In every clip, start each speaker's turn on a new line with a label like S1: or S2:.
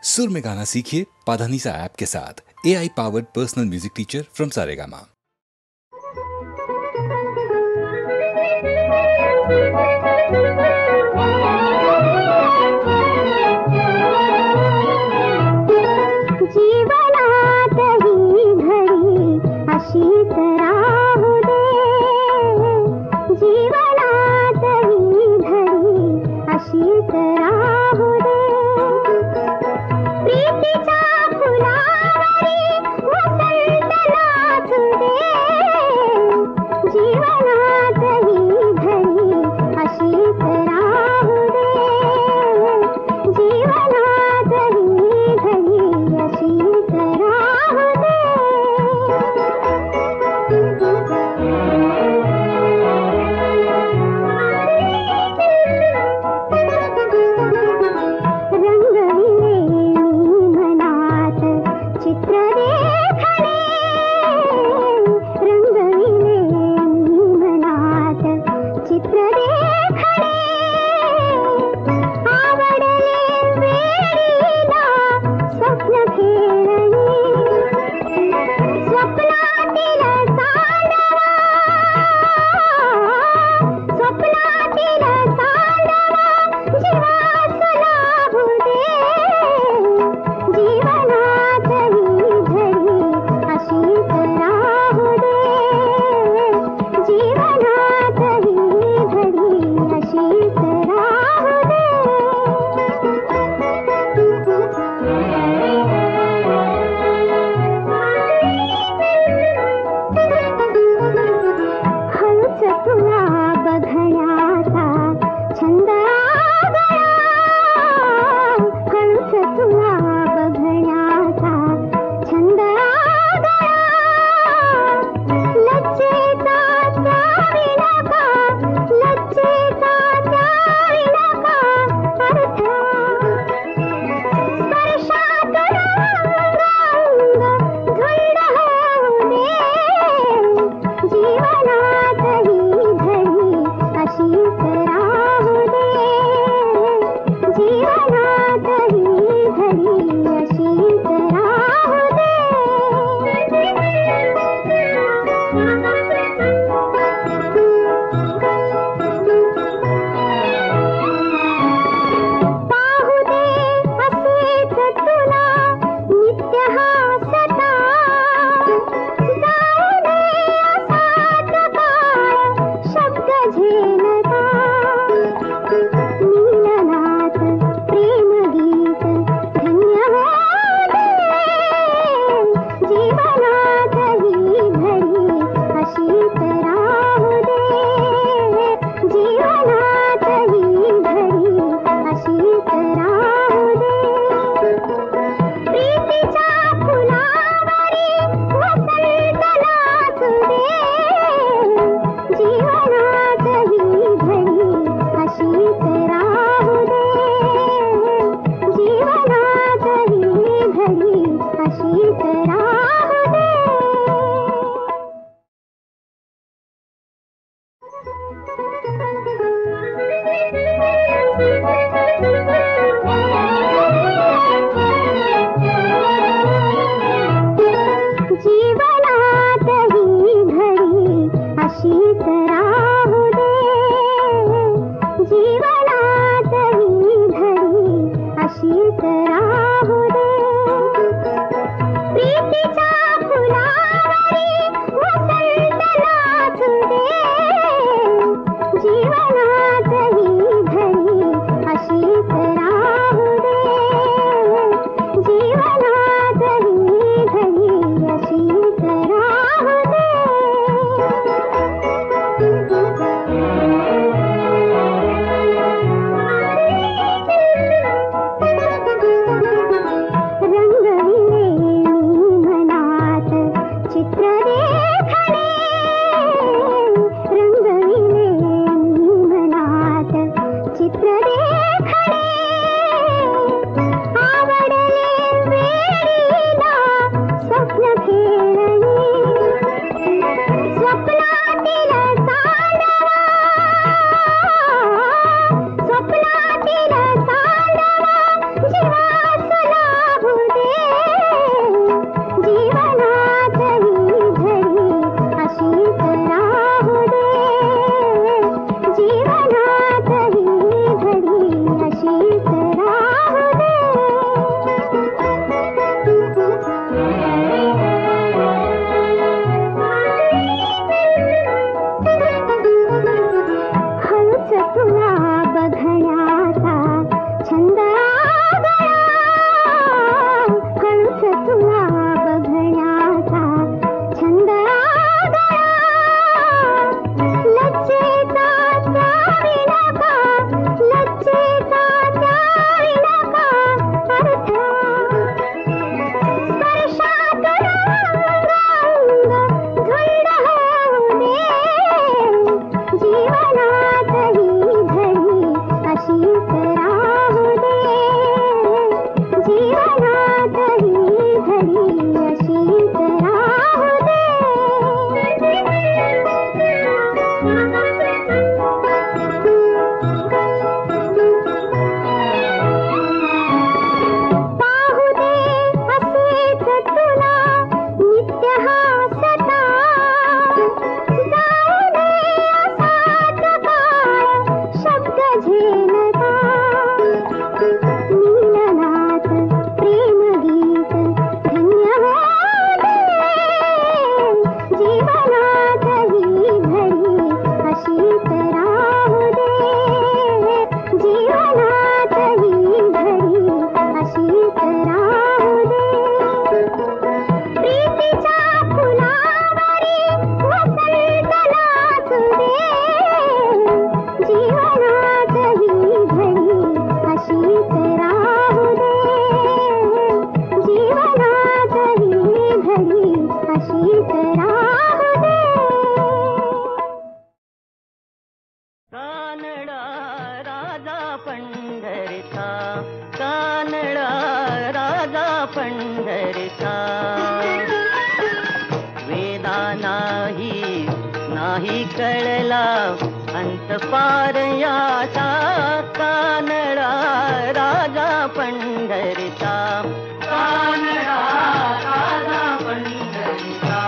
S1: सुर में गाना सीखिए पाधानीसा ऐप के साथ। AI powered personal music teacher from Saregama.
S2: जीवनात ही घडी अशीच राहू दे, जीवनात ही घडी अशीच राहू दे, प्रीतीच्या फुलावरी वसंत नाचू दे, जीवनात ही घडी अशीच राहू दे, जीवनात ही घडी अशीच
S3: कानडा राजा पंढरीचा. वेदा नाही कळला अंत पार याचा. कानडा राजा पंढरीचा. कानडा राजा पंढरीचा.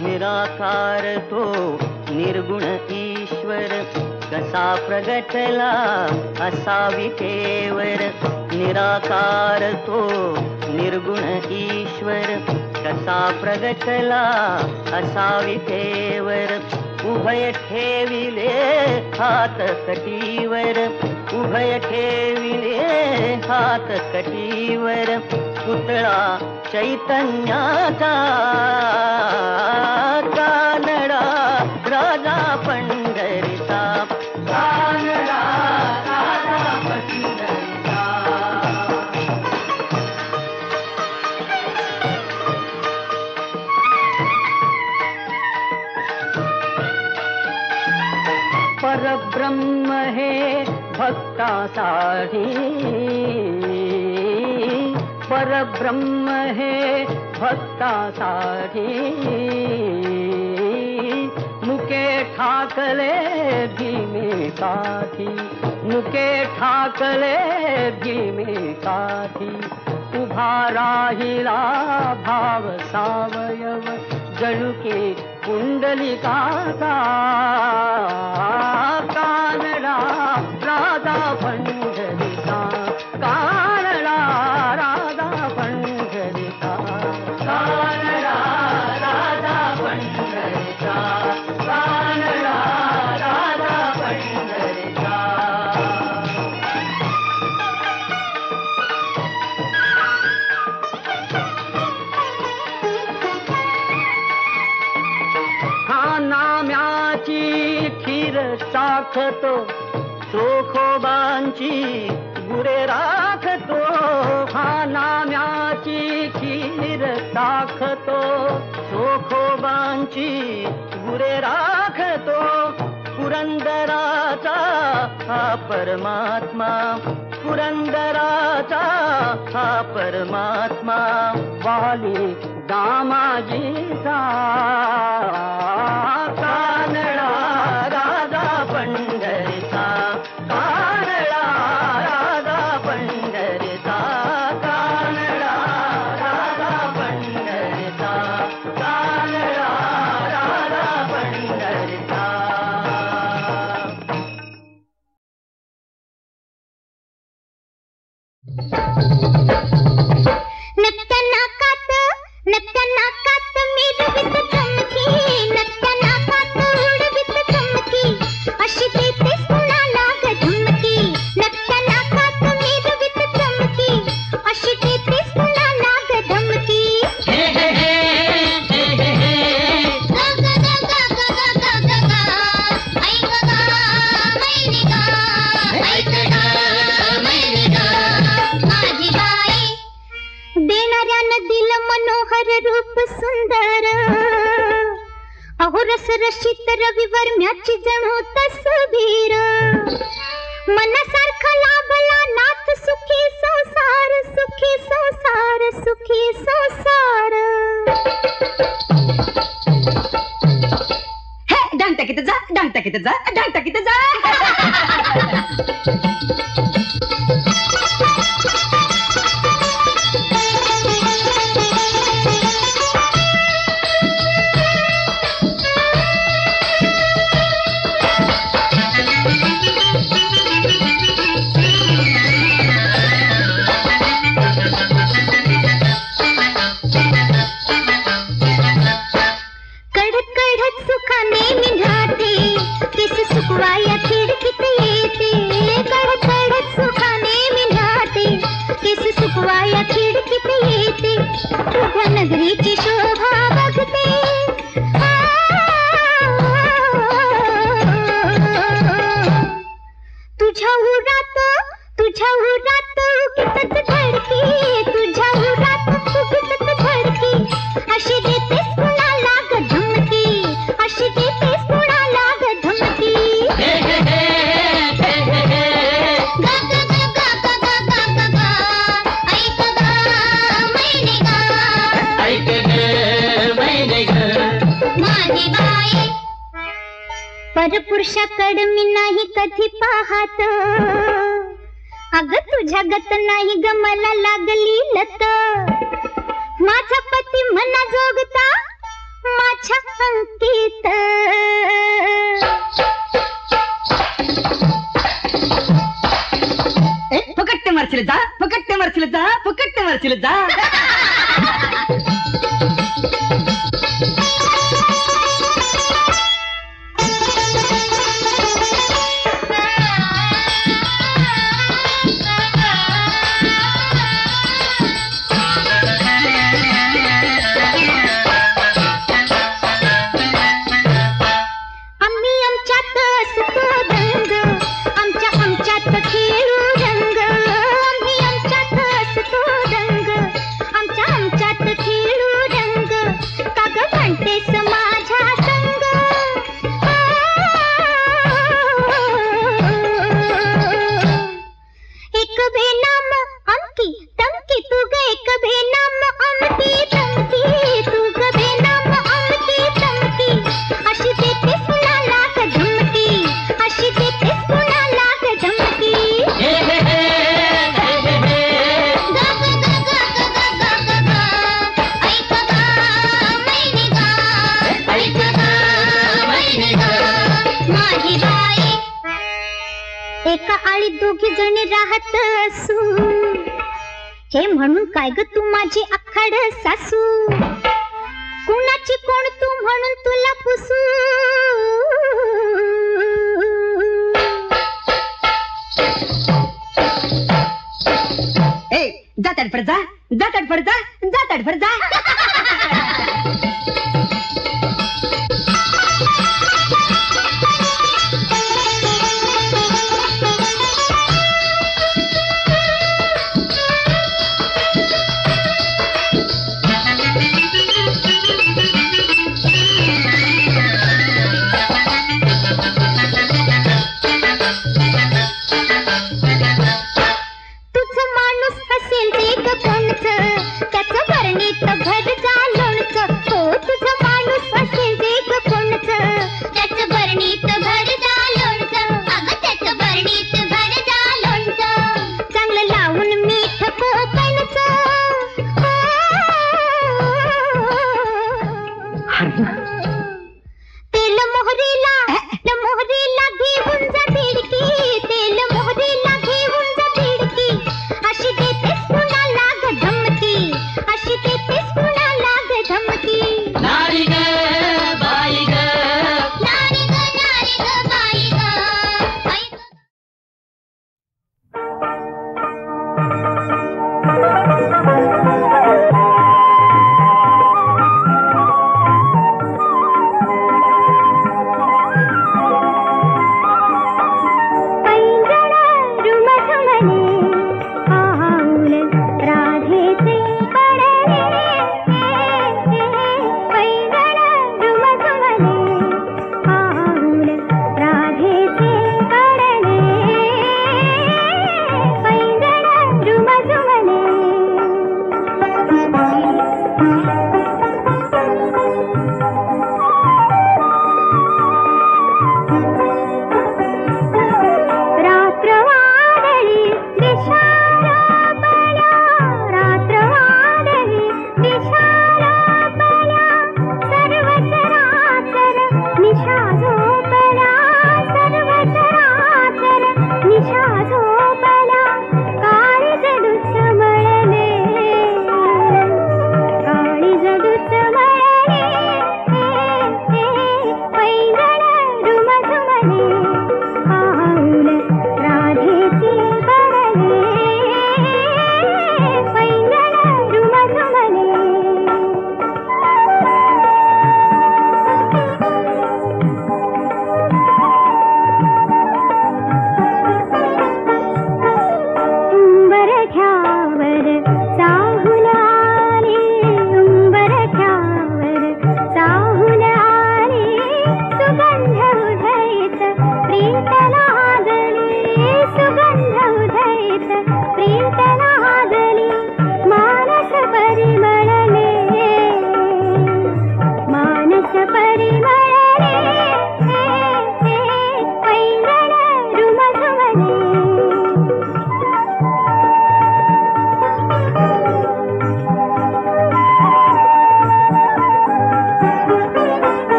S3: निराकार तो निर्गुण ईश्वर कसा प्रगटला असा विटेवर. निराकार तो निर्गुण ईश्वर कसा प्रगटला असा विटेवर. उभय ठेविले हात कटीवर. उभय ठेविले हात कटीवर. पुतळा चैतन्याचा. कानडा राजा पंढरीचा. कानडा राजा पंढरीचा. परब्रह्म हे भक्तासाठी. परब्रह्म हे भक्तासाठी. मुके ठाकले भीमेकाठी. मुके ठाकले भीमेकाठी. उभा राहिला भाव सावयव जणू की कुंडलिकाचा. कानडा राजा पंढरीचा. कानडा राजा पंढरीचा. कानडा राजा पंढरीचा. कानडा राजा पंढरीचा. हा नाम्याची खीर चाखतो चोखोबांची गुरे राखतो. हा नाम्याची खीर चाखतो चोखोबांची गुरे राखतो. पुरंदराचा हा परमात्मा. पुरंदराचा हा परमात्मा. वाली दामाजीचा. कानडा राजा पंढरीचा. कानडा राजा पंढरीचा. कानडा राजा पंढरीचा. कानडा राजा पंढरीचा.
S2: नत्या नाकात मिरवीत चमकी. नत्या नाकात उडवीत चमकी. अशी तेच कुणाला ग धमकी. नत्या नाकात मिरवीत चमकी. अशी तेच कुणाला ग धमकी. देणाऱ्यानं दिलं मनोहर रूप सुंदर. अहो रस रशीत रविवर म्याची जणू तसबीर. मनासारखा लाभला नाथ सुखी संसार. सुखी संसार. सुखी संसार.
S4: हे डांग टाकीत जा. डांग टाकीत जा. डांग टाकीत जा.
S2: सुखाने निघाते. तेस सुकवाया खिडकीत येते. कड कड माझी बाई. परपुरुषाकडे मी नाही कधी पाहत, अग तुझ्या गत नाही ग मला लागली लत. माझा पती मना जोगता माझ्या अंकित.
S4: फुकट्टे मारशील जा, फुकट्टे मारशील जा, फुकट्टे मारशील जा.
S2: एका आळीत दोघी जणी राहत असू, हे म्हणून काय ग तू माझी आखाड सासू. कुणाची कोण तू म्हणून तुला पुसू.
S4: ए जा तडफड जा, जा तडफड जा, जा तडफड जा.
S2: तुझं माणूस असेल ते ग कोणचं, त्याचं वर्णित भर जा.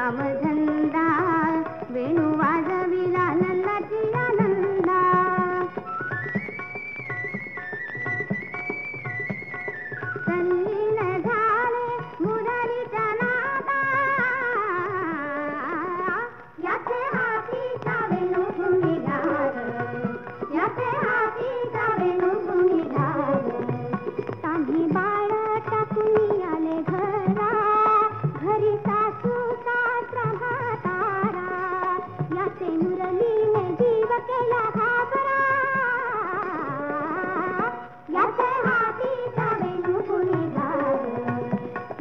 S2: कामधंदा वेणू वाजविला नंदाची आनंदा तल्लीन झाले मुरलीच्या नादा याचे हातीचा वेणू भूमी घाल याचे हातीचा वेणू भूमी घाल ताम्ही बाळ टाकून आले घरा घरी सासू सासरा म्हातारा याचे मुरलीने जीव केला घाबरा याचे हातीचा वेणू कुणी घाल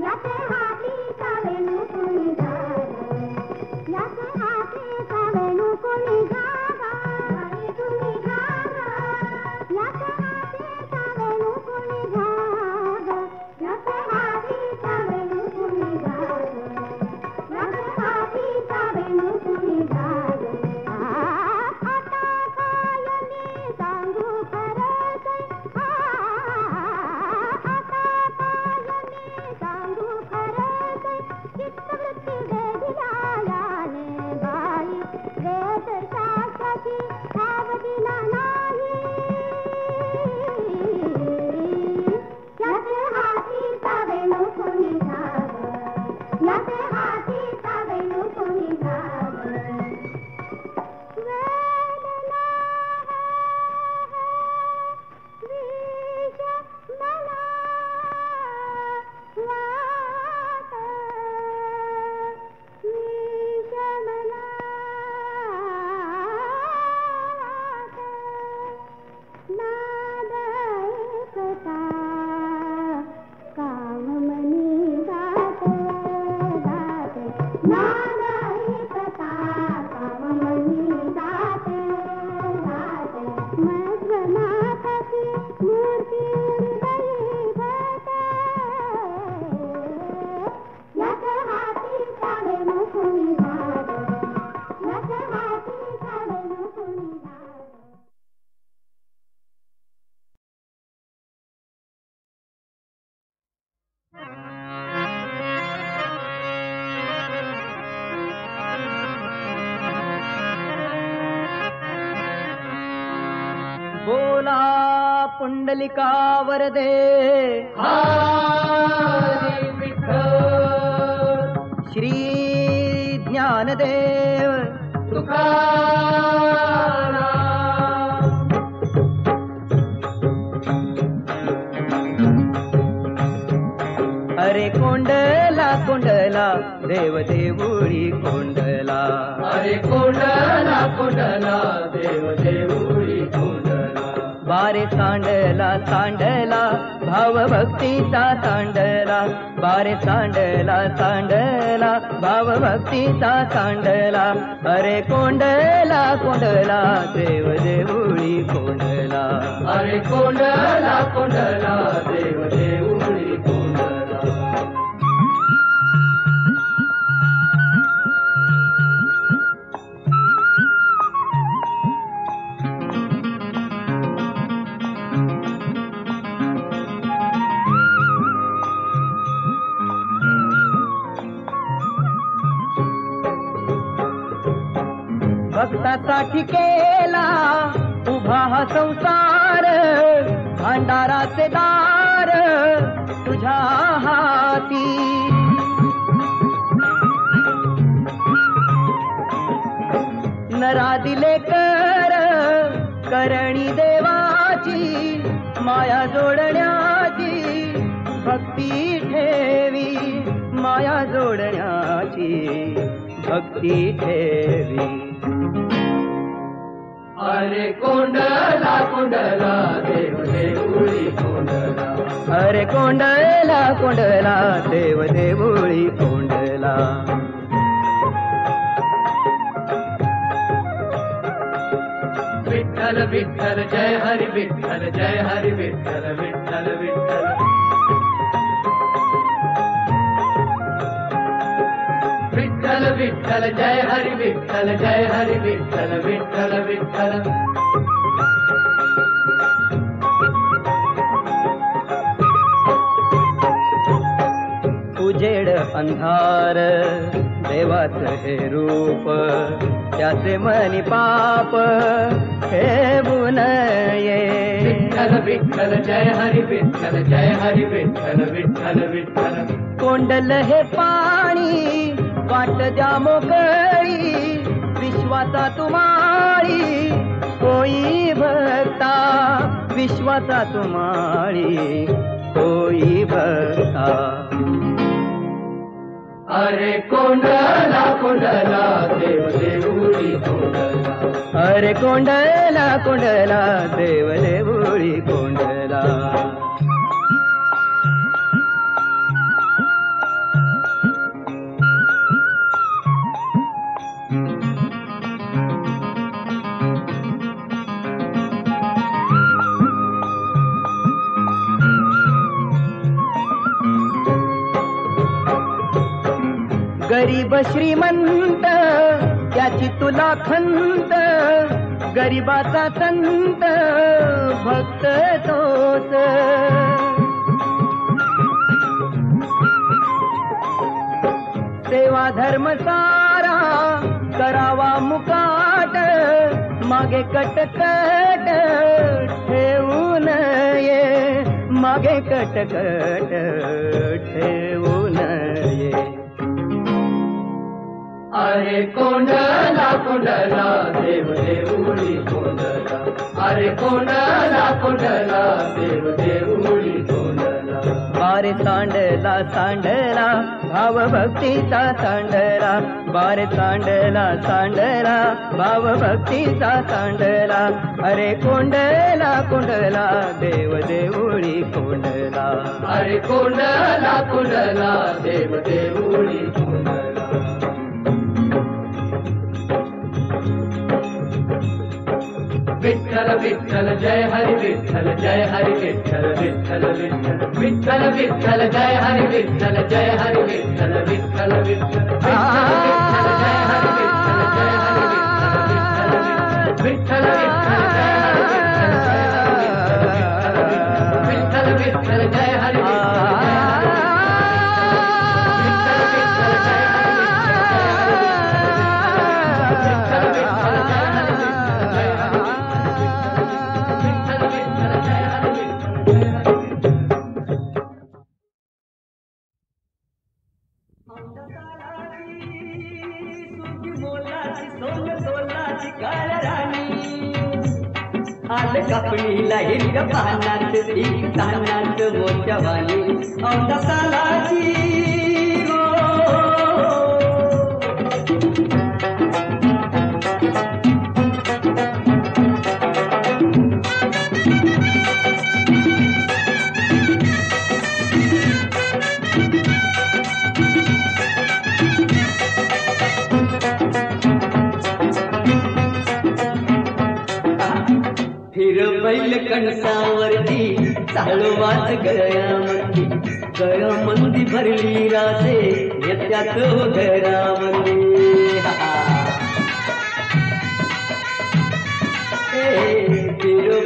S2: याचे हातीचा वेणू कुणी घाल याचे हातीचा वेणू कुणी घाल कुणी घाल याचे हातीचा वेणू कुणी घाल याचे हातीचा वेणू कुणी घाल याचे हातीचा वेणू कुणी घाल आता काय मी सांगू खरंच आता काय मी सांगू खरंच चित्तवृत्ती वेधियायाने बाई वेद शास्त्राची ठाव दिला नाही याचे हातीचा वेणू कुणी घाल याचे हातीचा वेणू कुणी घाल वेदना विष मला वाट विष मला वाट नाद ऐकता काम मनी जात जात नाद ऐकता काम मनी जात जात मग्नाथाची मूर्ती हृदयी भट याचे हातीचा वेणू कुणी घाल याचे हातीचा वेणू कुणी घाल
S3: बोला पुंडलिका वरदे श्री ज्ञानदेव अरे कोंडला कोंडला देव देऊळी कोंडला अरे कोंडला कोंडला देव देऊळी कोंडला बारे सांडला सांडला भाव भक्तीचा सांडला बारे सांडला सांडला भाव भक्तीचा सांडला अरे कोंडला कोंडला देव देऊळी कोंडला अरे कोंडला कोंडला देव देऊळी कोंडला भक्तासाठी केला उभा हा संसार भांडाराचे दार तुझ्या हाती नरा दिले कर करणी देवाची माया जोडण्याची भक्ती ठेवी माया जोडण्याची भक्ती ठेवी अरे कोंडला कोंडला देव देऊळी कोंडला अरे कोंडला कोंडला देव देऊळी कोंडला विठ्ठल विठ्ठल जय हरी विठ्ठल जय हरी विठ्ठल विठ्ठल विठ्ठल विठ्ठल विठ्ठल जय हरी विठ्ठल जय हरी विठ्ठल विठ्ठल विठ्ठल उजेड अंधार
S5: देवाचं हे रूप त्याचे मनी पाप ठेवू नये.
S3: विठ्ठल विठ्ठल जय हरी विठ्ठल जय हरी विठ्ठल विठ्ठल विठ्ठल.
S5: कोंडल हे पाणी वाट द्या मोकळी विश्वाचा तुम्हाळी होई भक्ता विश्वाचा तुम्हाळी होई भक्ता.
S3: अरे कोंडला कोंडला देव देऊळी कोंडला.
S5: अरे कोंडला कोंडला देव देऊळी कोंडला. गरीब श्रीमंत त्याची तुला खंत गरीबाचा संत भक्त तोच. सेवा धर्म सारा करावा मुकाट मागे कटकट ठेवू नये मागे कटकट ठेवू नये.
S3: अरे कोंडला कोंडला देव देऊळी कोंडला. अरे कोंडला कोंडला देव देऊळी कोंडला.
S5: बारे सांडला सांडला भाव भक्तीचा सांडला बारे सांडला सांडला भाव भक्तीचा सांडला. अरे कोंडला कोंडला देव देऊळी कोंडला.
S3: अरे कोंडला कोंडला देव देऊळी कोंडला. विठ्ठल विठ्ठल जय हरी विठ्ठल जय हरी विठ्ठल विठ्ठल विठ्ठल. विठ्ठल विठ्ठल जय हरी विठ्ठल जय हरी विठ्ठल विठ्ठल विठ्ठल. विठ्ठल जय हरी विठ्ठल जय हरी विठ्ठल विठ्ठल विठ्ठल. विठ्ठल विठ्ठल जय हरी
S4: कापणीला हिरव्या पानात एक तानात मोठ्यावानी औंधा सालाची बैल कणसावरती चालवात गळ्यामध्ये गळ्यामंदी भरली रासे येत्यात घरामध्ये.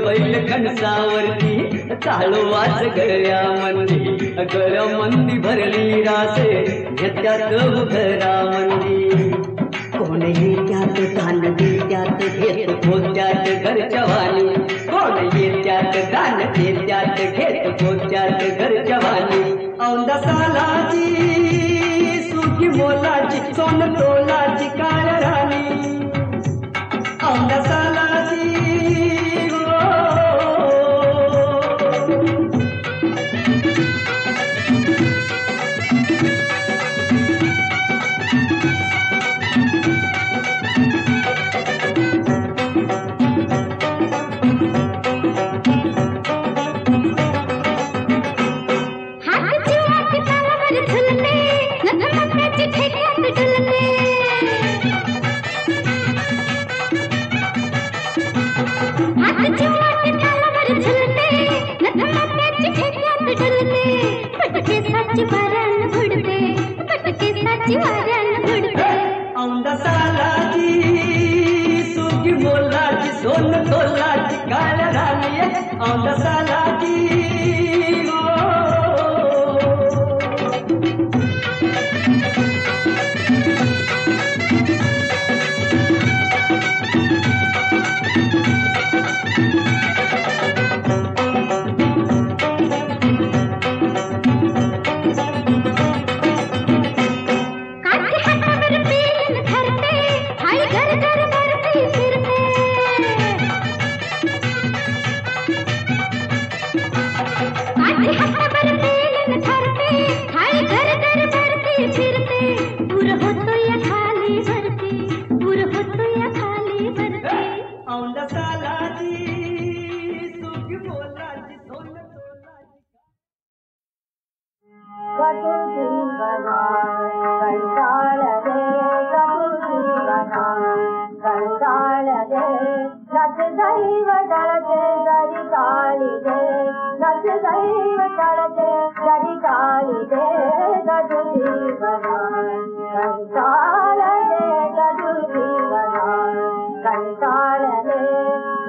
S4: बैल कणसावरती चालवात गळ्यामध्ये गळ्यामंदी भरली रासे येत्यात घरामध्ये. कोणही त्यात दानवी त्यात घेत पोत्यात घरच्या वाणी. कोणही त्यात दान त्यात घेत पोत्यात घरच्या वाणी. औंधा सालाची सुखी मोलाची सोन तोलाची काळ राणी. औंधा सालाची औंधा सालाची सुखी मोलाची सोन तोलाची काळ राणी. औंधा सालाची
S2: दैव डळते दरी काळिगे नच दैव डळते दरी काळिगे गजु जीवना कंटाळले गजु जीवना कंटाळले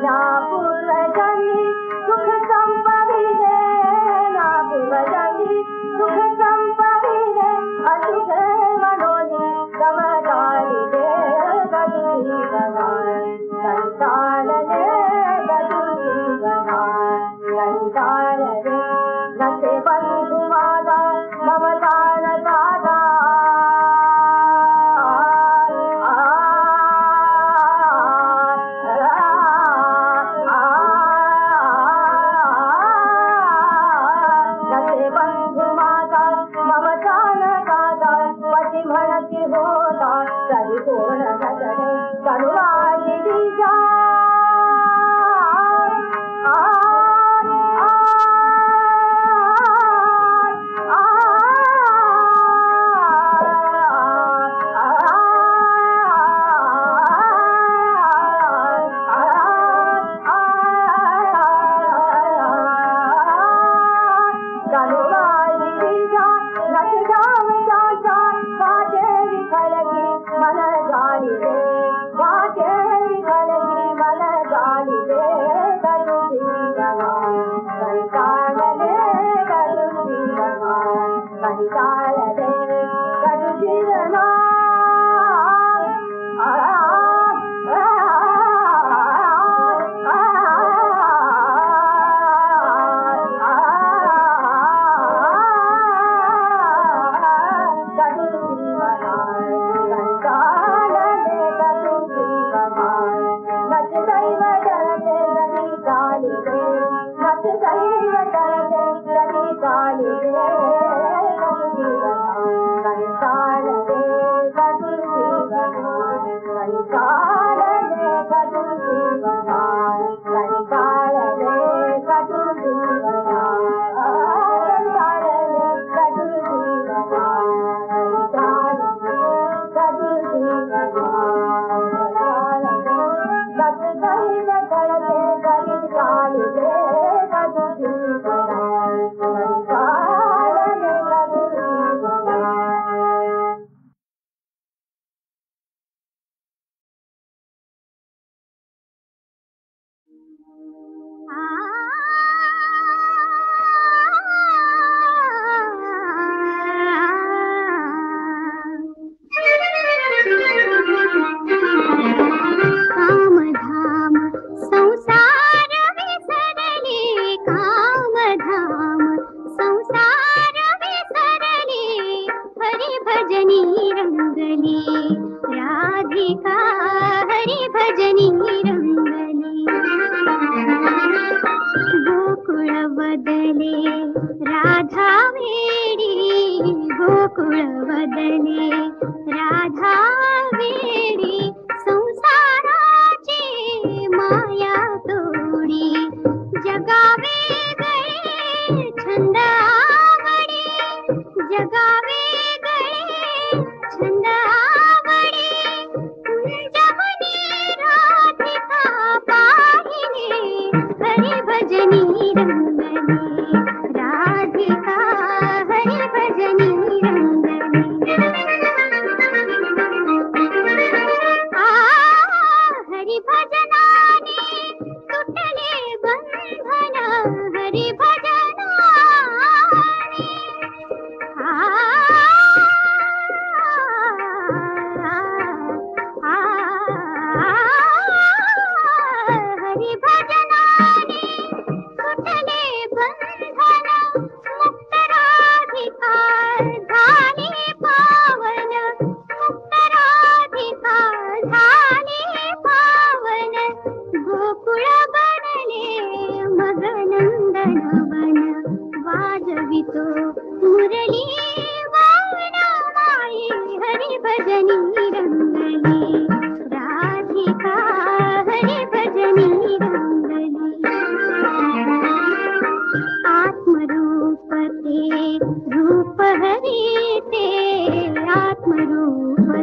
S2: ना पूर्वजनी सुख संपविले ना पूर्वजनी सुख संपविले असुखे मनोनी समजालिले गजु जीवना कंटाळले गजु जीवना कंटाळले नसे बंधु माझा ममतान दादा नसे बंधु माझा ममतान दादा पती म्हणती होता तरी कोण नसणे करुणाची दिशा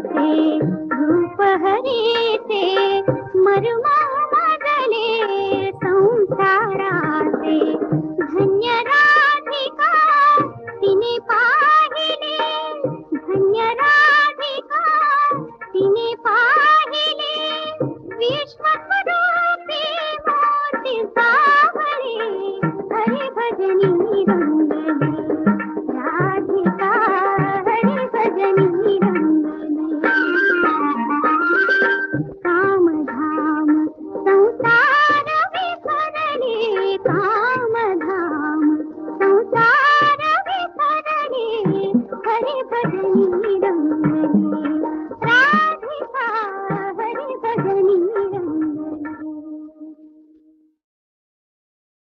S6: रूप हरी ते मरुमा मजले
S2: रंगले राधिका हरी भजनी रंगले काम धाम संसार विसरले काम धाम संसार विसरले हरी भजनी